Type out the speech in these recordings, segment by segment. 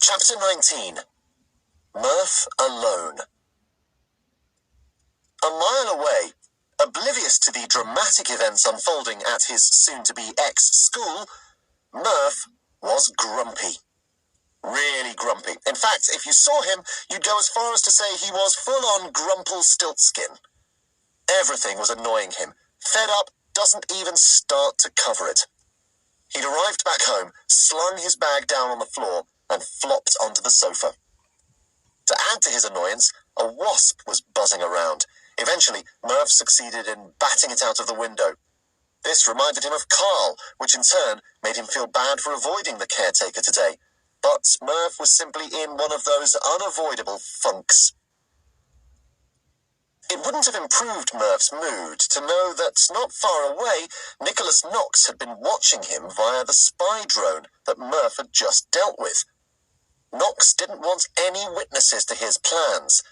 Chapter 19. Murph Alone. A mile away, oblivious to the dramatic events unfolding at his soon-to-be ex-school, Murph was grumpy. Really grumpy. In fact, if you saw him, you'd go as far as to say he was full-on Grumple-Stiltskin. Everything was annoying him. Fed up, doesn't even start to cover it. He'd arrived back home, slung his bag down on the floor, and flopped onto the sofa. To add to his annoyance, a wasp was buzzing around. Eventually, Murph succeeded in batting it out of the window. This reminded him of Carl, which in turn made him feel bad for avoiding the caretaker today. But Murph was simply in one of those unavoidable funks. It wouldn't have improved Murph's mood to know that not far away, Nicholas Knox had been watching him via the spy drone that Murph had just dealt with. Knox didn't want any witnesses to his plans,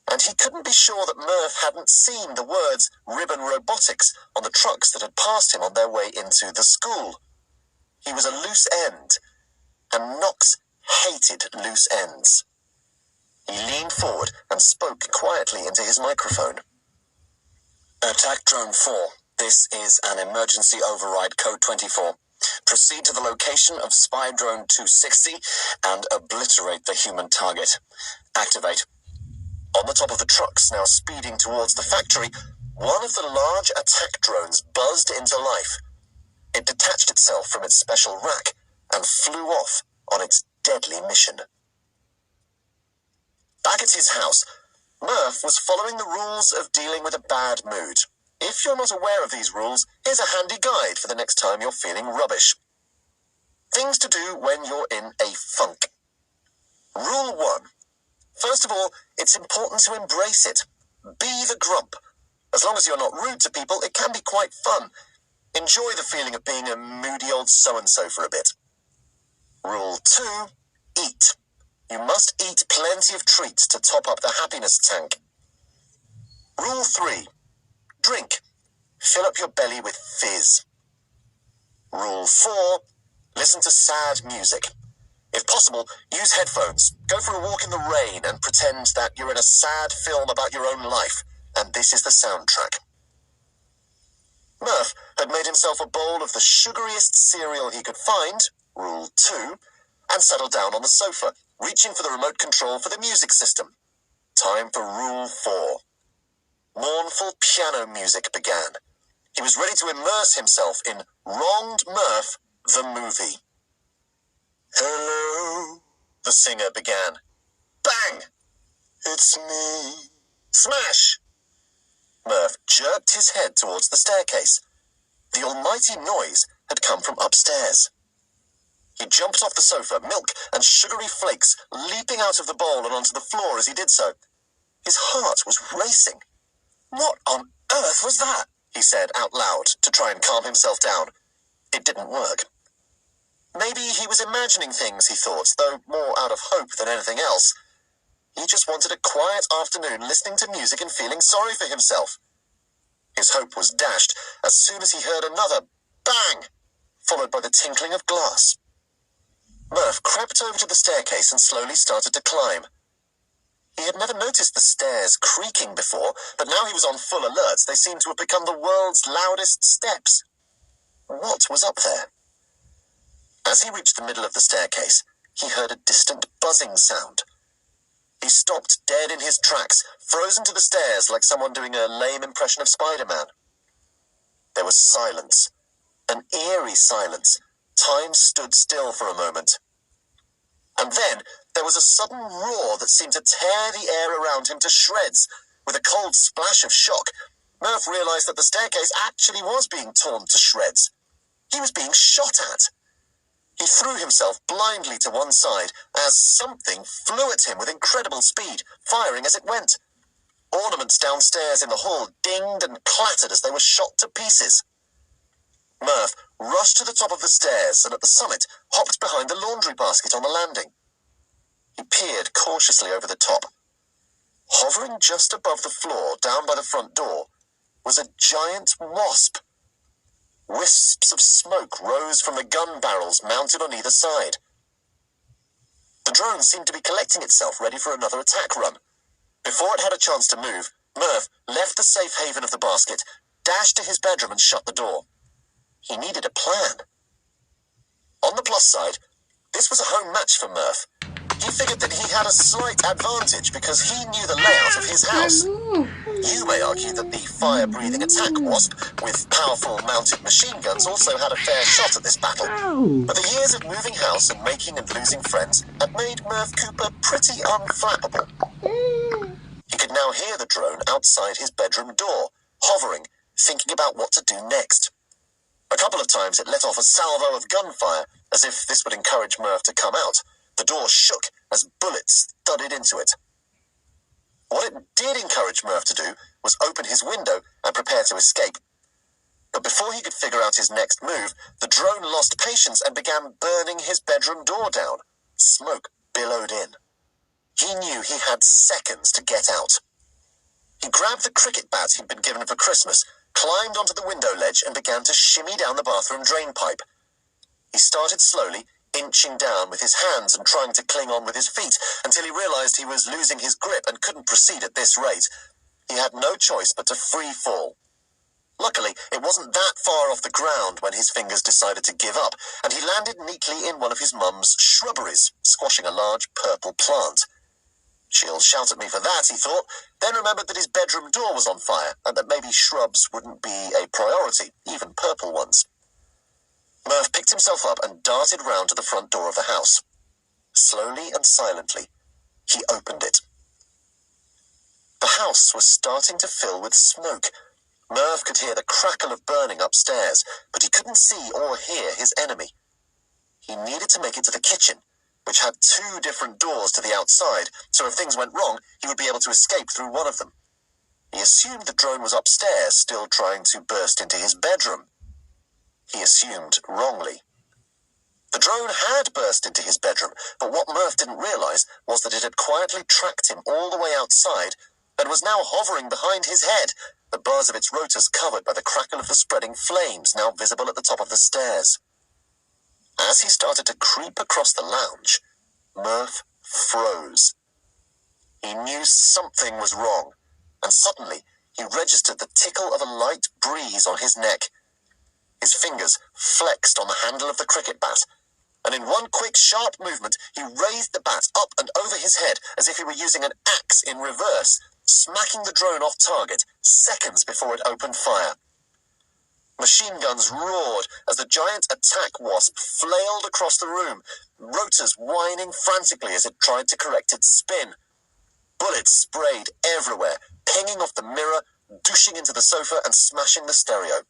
and he couldn't be sure that Murph hadn't seen the words Ribbon Robotics on the trucks that had passed him on their way into the school. He was a loose end, and Knox hated loose ends. He leaned forward and spoke quietly into his microphone. Attack Drone 4. This is an emergency override code 24. Proceed to the location of Spy Drone 260 and obliterate the human target. Activate. On the top of the trucks now speeding towards the factory, one of the large attack drones buzzed into life. It detached itself from its special rack and flew off on its deadly mission. Back at his house, Murph was following the rules of dealing with a bad mood. If you're not aware of these rules, here's a handy guide for the next time you're feeling rubbish. Things to do when you're in a funk. Rule 1. First of all, it's important to embrace it. Be the grump. As long as you're not rude to people, it can be quite fun. Enjoy the feeling of being a moody old so-and-so for a bit. Rule 2. Eat. You must eat plenty of treats to top up the happiness tank. Rule 3. Drink. Fill up your belly with fizz. Rule 4. Listen to sad music. If possible, use headphones. Go for a walk in the rain and pretend that you're in a sad film about your own life, and this is the soundtrack. Murph had made himself a bowl of the sugariest cereal he could find, Rule 2, and settled down on the sofa, reaching for the remote control for the music system. Time for Rule 4. Mournful piano music began. He was ready to immerse himself in Wronged Murph, the movie. Hello, the singer began. Bang! It's me. Smash! Murph jerked his head towards the staircase. The almighty noise had come from upstairs. He jumped off the sofa, milk and sugary flakes leaping out of the bowl and onto the floor as he did so. His heart was racing. What on earth was that? He said out loud to try and calm himself down. It didn't work. Maybe he was imagining things, he thought, though more out of hope than anything else. He just wanted a quiet afternoon listening to music and feeling sorry for himself. His hope was dashed as soon as he heard another bang, followed by the tinkling of glass. Murph crept over to the staircase and slowly started to climb. He had never noticed the stairs creaking before, but now he was on full alert. They seemed to have become the world's loudest steps. What was up there? As he reached the middle of the staircase, he heard a distant buzzing sound. He stopped dead in his tracks, frozen to the stairs like someone doing a lame impression of Spider-Man. There was silence, an eerie silence. Time stood still for a moment. And then there was a sudden roar that seemed to tear the air around him to shreds. With a cold splash of shock, Murph realized that the staircase actually was being torn to shreds. He was being shot at. He threw himself blindly to one side as something flew at him with incredible speed, firing as it went. Ornaments downstairs in the hall dinged and clattered as they were shot to pieces. Murph rushed to the top of the stairs and at the summit hopped behind the laundry basket on the landing. He peered cautiously over the top. Hovering just above the floor, down by the front door, was a giant wasp. Wisps of smoke rose from the gun barrels mounted on either side. The drone seemed to be collecting itself, ready for another attack run. Before it had a chance to move, Murph left the safe haven of the basket, dashed to his bedroom and shut the door. He needed a plan. On the plus side, this was a home match for Murph. He figured that he had a slight advantage because he knew the layout of his house. You may argue that the fire-breathing attack wasp with powerful mounted machine guns also had a fair shot at this battle. But the years of moving house and making and losing friends had made Murph Cooper pretty unflappable. He could now hear the drone outside his bedroom door, hovering, thinking about what to do next. A couple of times it let off a salvo of gunfire, as if this would encourage Murph to come out. The door shook as bullets thudded into it. What it did encourage Murph to do was open his window and prepare to escape. But before he could figure out his next move, the drone lost patience and began burning his bedroom door down. Smoke billowed in. He knew he had seconds to get out. He grabbed the cricket bat he'd been given for Christmas, climbed onto the window ledge and began to shimmy down the bathroom drain pipe. He started slowly, inching down with his hands and trying to cling on with his feet until he realized he was losing his grip and couldn't proceed at this rate. He had no choice but to free fall. Luckily, it wasn't that far off the ground when his fingers decided to give up, and he landed neatly in one of his mum's shrubberies, squashing a large purple plant. She'll shout at me for that, he thought, then remembered that his bedroom door was on fire and that maybe shrubs wouldn't be a priority, even purple ones. Murph picked himself up and darted round to the front door of the house. Slowly and silently, he opened it. The house was starting to fill with smoke. Murph could hear the crackle of burning upstairs, but he couldn't see or hear his enemy. He needed to make it to the kitchen, which had 2 different doors to the outside, so if things went wrong, he would be able to escape through one of them. He assumed the drone was upstairs, still trying to burst into his bedroom. He assumed wrongly. The drone had burst into his bedroom, but what Murph didn't realize was that it had quietly tracked him all the way outside and was now hovering behind his head, the bars of its rotors covered by the crackle of the spreading flames now visible at the top of the stairs. As he started to creep across the lounge, Murph froze. He knew something was wrong, and suddenly he registered the tickle of a light breeze on his neck. His fingers flexed on the handle of the cricket bat, and in one quick, sharp movement, he raised the bat up and over his head as if he were using an axe in reverse, smacking the drone off target seconds before it opened fire. Machine guns roared as the giant attack wasp flailed across the room, rotors whining frantically as it tried to correct its spin. Bullets sprayed everywhere, pinging off the mirror, douching into the sofa and smashing the stereo.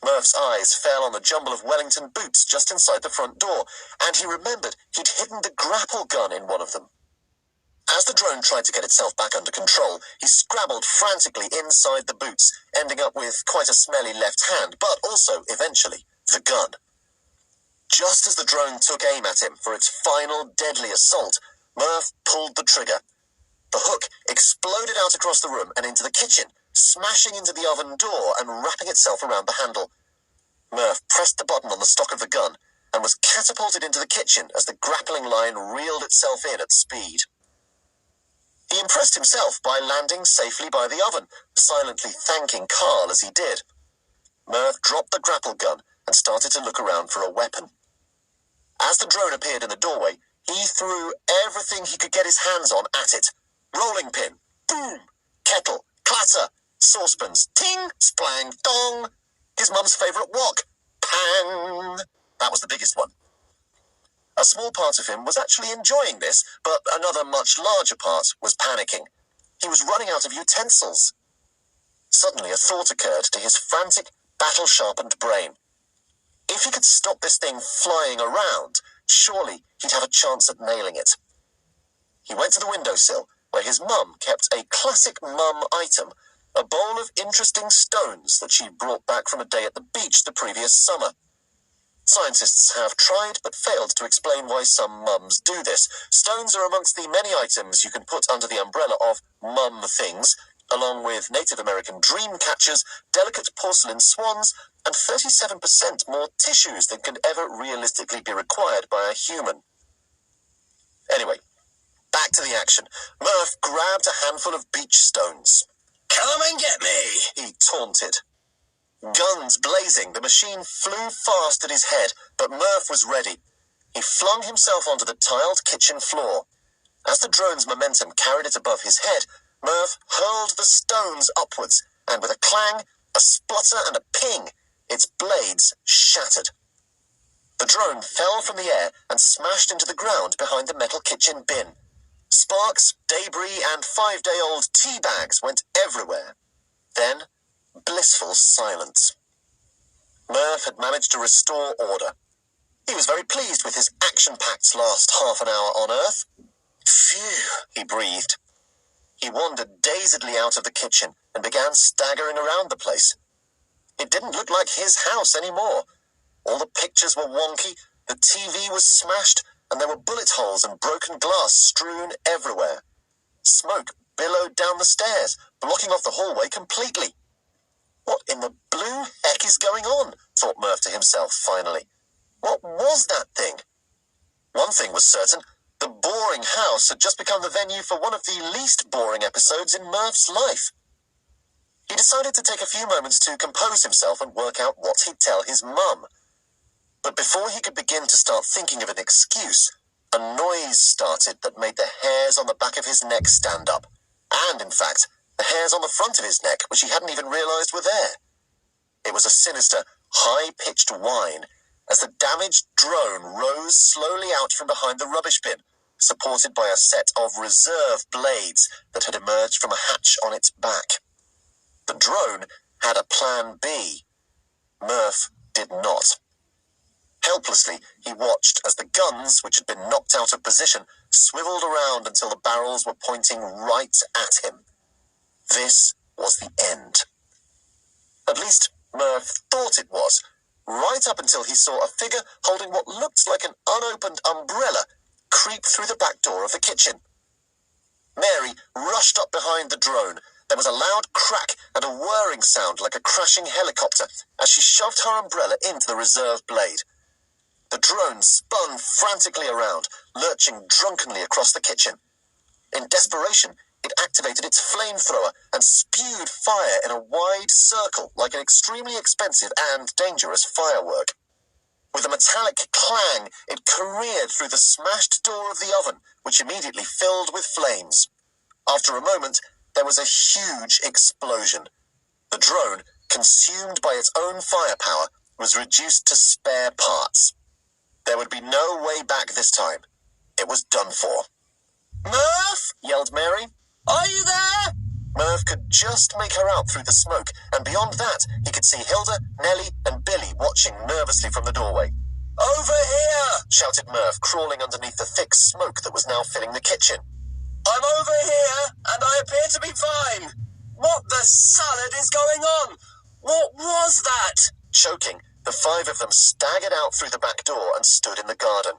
Murph's eyes fell on the jumble of Wellington boots just inside the front door, and he remembered he'd hidden the grapple gun in one of them. As the drone tried to get itself back under control, he scrabbled frantically inside the boots, ending up with quite a smelly left hand, but also, eventually, the gun. Just as the drone took aim at him for its final deadly assault, Murph pulled the trigger. The hook exploded out across the room and into the kitchen, smashing into the oven door and wrapping itself around the handle. Murph pressed the button on the stock of the gun and was catapulted into the kitchen as the grappling line reeled itself in at speed. He impressed himself by landing safely by the oven, silently thanking Carl as he did. Murph dropped the grapple gun and started to look around for a weapon. As the drone appeared in the doorway, he threw everything he could get his hands on at it. Rolling pin, boom, kettle, clatter, saucepans, ting, splang, dong. His mum's favourite wok, pang. That was the biggest one. A small part of him was actually enjoying this, but another much larger part was panicking. He was running out of utensils. Suddenly a thought occurred to his frantic, battle-sharpened brain. If he could stop this thing flying around, surely he'd have a chance at nailing it. He went to the windowsill, where his mum kept a classic mum item, a bowl of interesting stones that she brought back from a day at the beach the previous summer. Scientists have tried but failed to explain why some mums do this. Stones are amongst the many items you can put under the umbrella of mum things, along with Native American dream catchers, delicate porcelain swans, and 37% more tissues than can ever realistically be required by a human. Anyway, back to the action. Murph grabbed a handful of beach stones. "Come and get me," he taunted. Guns blazing, the machine flew fast at his head, but Murph was ready. He flung himself onto the tiled kitchen floor. As the drone's momentum carried it above his head, Murph hurled the stones upwards, and with a clang, a splutter and a ping, its blades shattered. The drone fell from the air and smashed into the ground behind the metal kitchen bin. Sparks, debris, and 5-day-old tea bags went everywhere. Then, blissful silence. Murph had managed to restore order. He was very pleased with his action-packed last half an hour on Earth. Phew, he breathed. He wandered dazedly out of the kitchen and began staggering around the place. It didn't look like his house anymore. All the pictures were wonky, the TV was smashed, and there were bullet holes and broken glass strewn everywhere. Smoke billowed down the stairs, blocking off the hallway completely. What in the blue heck is going on? Thought Murph to himself finally. What was that thing? One thing was certain. The boring house had just become the venue for one of the least boring episodes in Murph's life. He decided to take a few moments to compose himself and work out what he'd tell his mum. But before he could begin to start thinking of an excuse, a noise started that made the hairs on the back of his neck stand up. And, in fact, the hairs on the front of his neck, which he hadn't even realized were there. It was a sinister, high-pitched whine as the damaged drone rose slowly out from behind the rubbish bin, supported by a set of reserve blades that had emerged from a hatch on its back. The drone had a plan B. Murph did not. Helplessly, he watched as the guns, which had been knocked out of position, swiveled around until the barrels were pointing right at him. This was the end. At least, Murph thought it was, right up until he saw a figure holding what looked like an unopened umbrella creep through the back door of the kitchen. Mary rushed up behind the drone. There was a loud crack and a whirring sound like a crashing helicopter as she shoved her umbrella into the reserve blade. The drone spun frantically around, lurching drunkenly across the kitchen. In desperation, it activated its flamethrower and spewed fire in a wide circle like an extremely expensive and dangerous firework. With a metallic clang, it careered through the smashed door of the oven, which immediately filled with flames. After a moment, there was a huge explosion. The drone, consumed by its own firepower, was reduced to spare parts. There would be no way back this time. It was done for. "Murph!" yelled Mary. "Are you there?" Murph could just make her out through the smoke, and beyond that, he could see Hilda, Nellie, and Billy watching nervously from the doorway. "Over here!" shouted Murph, crawling underneath the thick smoke that was now filling the kitchen. "I'm over here, and I appear to be fine. What the salad is going on? What was that?" Choking, the 5 of them staggered out through the back door and stood in the garden.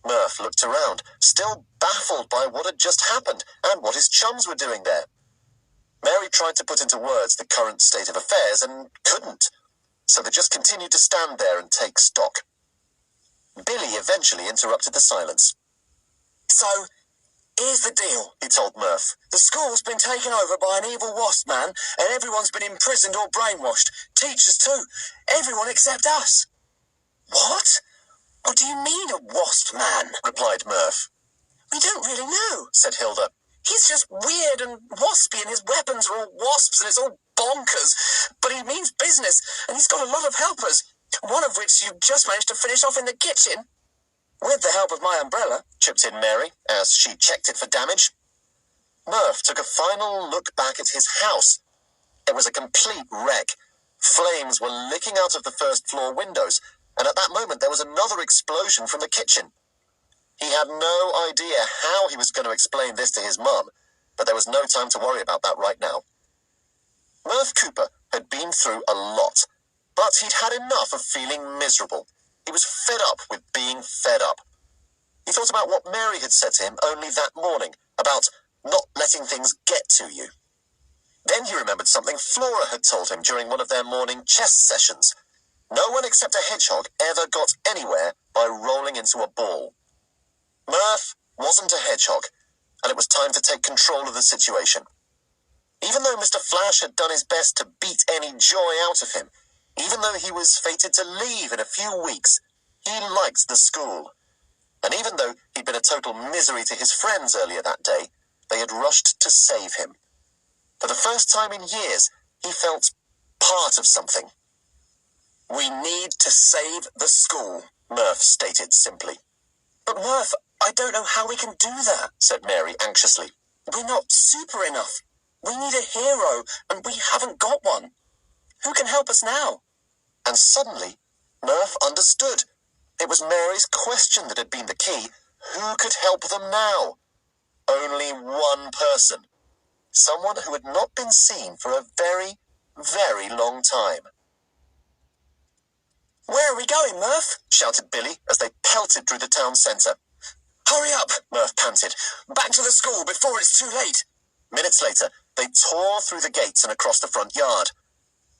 Murph looked around, still baffled by what had just happened and what his chums were doing there. Mary tried to put into words the current state of affairs and couldn't, so they just continued to stand there and take stock. Billy eventually interrupted the silence. "So, here's the deal," he told Murph. "The school's been taken over by an evil wasp man, and everyone's been imprisoned or brainwashed. Teachers too. Everyone except us." "What? What do you mean, a wasp man?" replied Murph. "We don't really know," said Hilda. "He's just weird and waspy, and his weapons are all wasps, and it's all bonkers. But he means business, and he's got a lot of helpers, one of which you just managed to finish off in the kitchen." "With the help of my umbrella," chipped in Mary, as she checked it for damage. Murph took a final look back at his house. It was a complete wreck. Flames were licking out of the first-floor windows, and at that moment there was another explosion from the kitchen. He had no idea how he was going to explain this to his mum, but there was no time to worry about that right now. Murph Cooper had been through a lot, but he'd had enough of feeling miserable. He was fed up with being fed up. He thought about what Mary had said to him only that morning, about not letting things get to you. Then he remembered something Flora had told him during one of their morning chess sessions. No one except a hedgehog ever got anywhere by rolling into a ball. Murph wasn't a hedgehog, and it was time to take control of the situation. Even though Mr. Flash had done his best to beat any joy out of him, even though he was fated to leave in a few weeks, he liked the school. And even though he'd been a total misery to his friends earlier that day, they had rushed to save him. For the first time in years, he felt part of something. "We need to save the school," Murph stated simply. "But Murph, I don't know how we can do that," said Mary anxiously. "We're not super enough. We need a hero, and we haven't got one. Who can help us now?" And suddenly, Murph understood. It was Mary's question that had been the key. Who could help them now? Only one person. Someone who had not been seen for a very, very long time. "Where are we going, Murph?" shouted Billy as they pelted through the town centre. "Hurry up," Murph panted. "Back to the school before it's too late." Minutes later, they tore through the gates and across the front yard.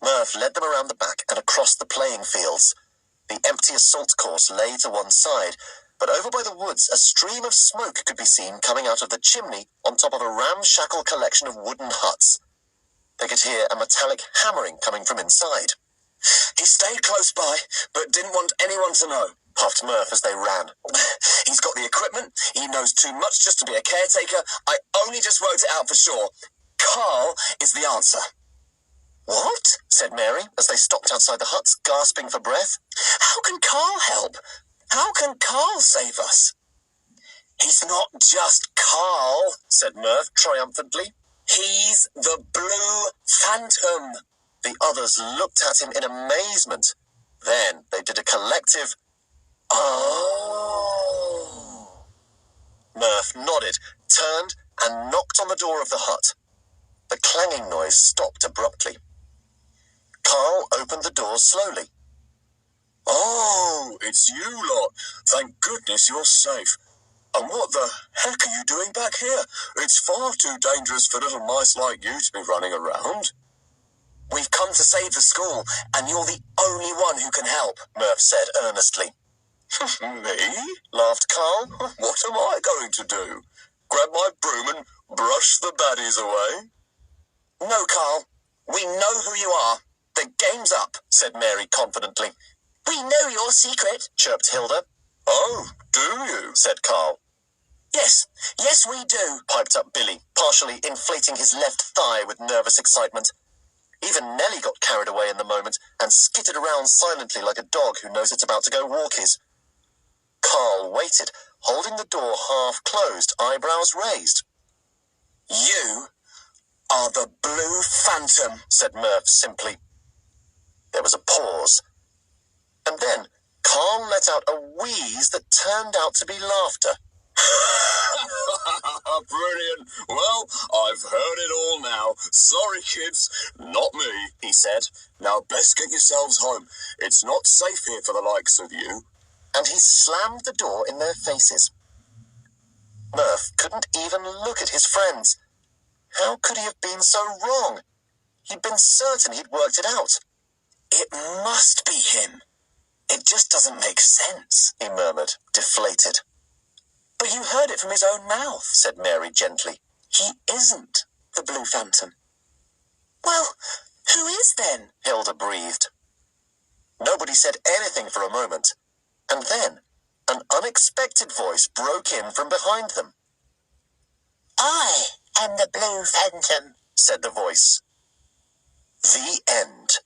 Murph led them around the back and across the playing fields. The empty assault course lay to one side, but over by the woods a stream of smoke could be seen coming out of the chimney on top of a ramshackle collection of wooden huts. They could hear a metallic hammering coming from inside. "He stayed close by, but didn't want anyone to know," puffed Murph as they ran. "He's got the equipment. He knows too much just to be a caretaker. I only just worked it out for sure. Carl is the answer." "What?" said Mary as they stopped outside the huts, gasping for breath. "How can Carl help? How can Carl save us?" "He's not just Carl," said Murph triumphantly. "He's the Blue Phantom." The others looked at him in amazement. Then they did a collective, "Oh." Murph nodded, turned, and knocked on the door of the hut. The clanging noise stopped abruptly. Carl opened the door slowly. "Oh, it's you lot. Thank goodness you're safe. And what the heck are you doing back here? It's far too dangerous for little mice like you to be running around." "We've come to save the school, and you're the only one who can help," Murph said earnestly. "Me?" laughed Carl. "What am I going to do? Grab my broom and brush the baddies away?" "No, Carl. We know who you are. The game's up," said Mary confidently. "We know your secret," chirped Hilda. "Oh, do you?" said Carl. Yes, we do," piped up Billy, partially inflating his left thigh with nervous excitement. Even Nellie got carried away in the moment and skittered around silently like a dog who knows it's about to go walkies. Carl waited, holding the door half closed, eyebrows raised. "You are the Blue Phantom," said Murph simply. There was a pause. And then Carl let out a wheeze that turned out to be laughter. "Brilliant. Well, I've heard it all now. Sorry, kids. Not me," he said. "Now best get yourselves home. It's not safe here for the likes of you." And he slammed the door in their faces. Murph couldn't even look at his friends. How could he have been so wrong? He'd been certain he'd worked it out. "It must be him. It just doesn't make sense," he murmured, deflated. "But you heard it from his own mouth," said Mary gently. "He isn't the Blue Phantom." "Well, who is then?" Hilda breathed. Nobody said anything for a moment, and then an unexpected voice broke in from behind them. "I am the Blue Phantom," said the voice. The end.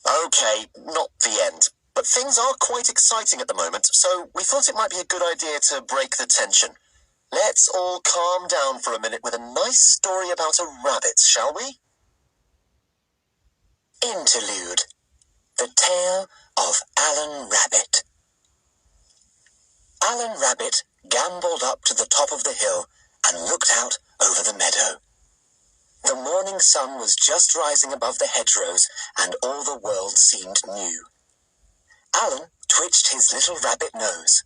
Okay, not the end. But things are quite exciting at the moment, so we thought it might be a good idea to break the tension. Let's all calm down for a minute with a nice story about a rabbit, shall we? Interlude. The Tale of Alan Rabbit. Alan Rabbit gambolled up to the top of the hill and looked out over the meadow. The morning sun was just rising above the hedgerows, and all the world seemed new. Alan twitched his little rabbit nose.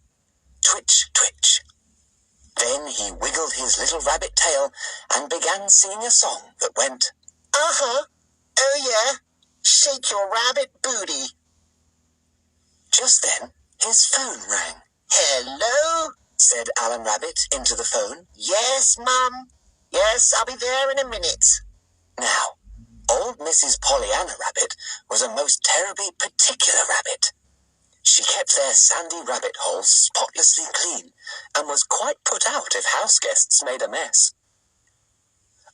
Twitch, twitch. Then he wiggled his little rabbit tail and began singing a song that went, "Uh-huh, oh yeah, shake your rabbit booty." Just then, his phone rang. "Hello?" said Alan Rabbit into the phone. Yes, Mum. Yes, I'll be there in a minute. Now, old Mrs. Pollyanna Rabbit was a most terribly particular rabbit. She kept their sandy rabbit hole spotlessly clean and was quite put out if house guests made a mess.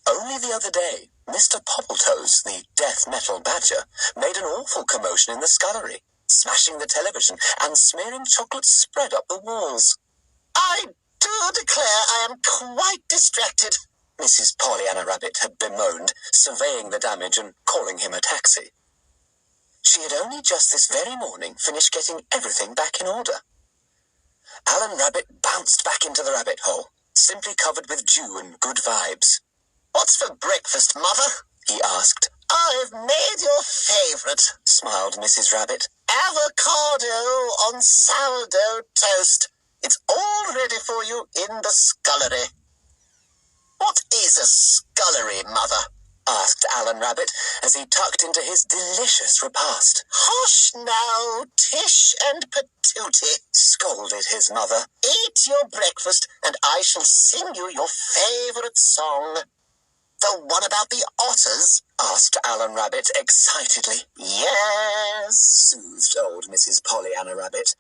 Only the other day, Mr. Poppletoes, the death metal badger, made an awful commotion in the scullery, smashing the television and smearing chocolate spread up the walls. I do declare I am quite distracted, Mrs. Pollyanna Rabbit had bemoaned, surveying the damage and calling him a taxi. She had only just this very morning finished getting everything back in order. Alan Rabbit bounced back into the rabbit hole, simply covered with dew and good vibes. What's for breakfast, Mother? He asked. I've made your favourite, smiled Mrs. Rabbit. Avocado on sourdough toast. It's all ready for you in the scullery. What is a scullery, Mother? Asked Alan Rabbit as he tucked into his delicious repast. Hush now, Tish and Patootie, scolded his mother. Eat your breakfast and I shall sing you your favourite song. The one about the otters? Asked Alan Rabbit excitedly. Yes, soothed old Mrs. Pollyanna Rabbit.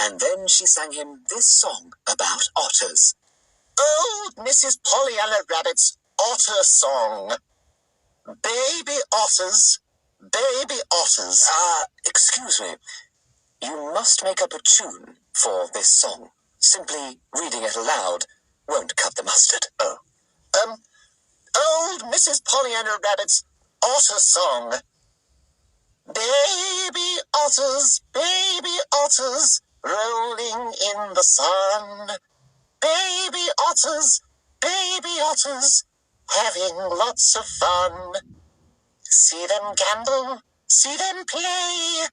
And then she sang him this song about otters. Old Mrs. Pollyanna Rabbit's otter song. Baby otters, baby otters. Excuse me. You must make up a tune for this song. Simply reading it aloud won't cut the mustard. Oh. Old Mrs. Pollyanna Rabbit's otter song. Baby otters, rolling in the sun. Baby otters, having lots of fun. See them gambol, see them play,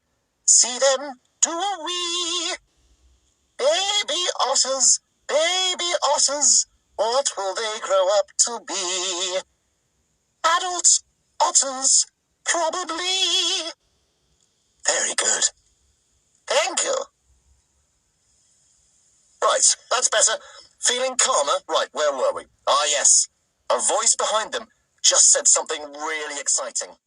see them do a wee. Baby otters, what will they grow up to be? Adult otters, probably. Very good. Thank you. Right, that's better. Feeling calmer? Right, where were we? Ah, yes. A voice behind them just said something really exciting.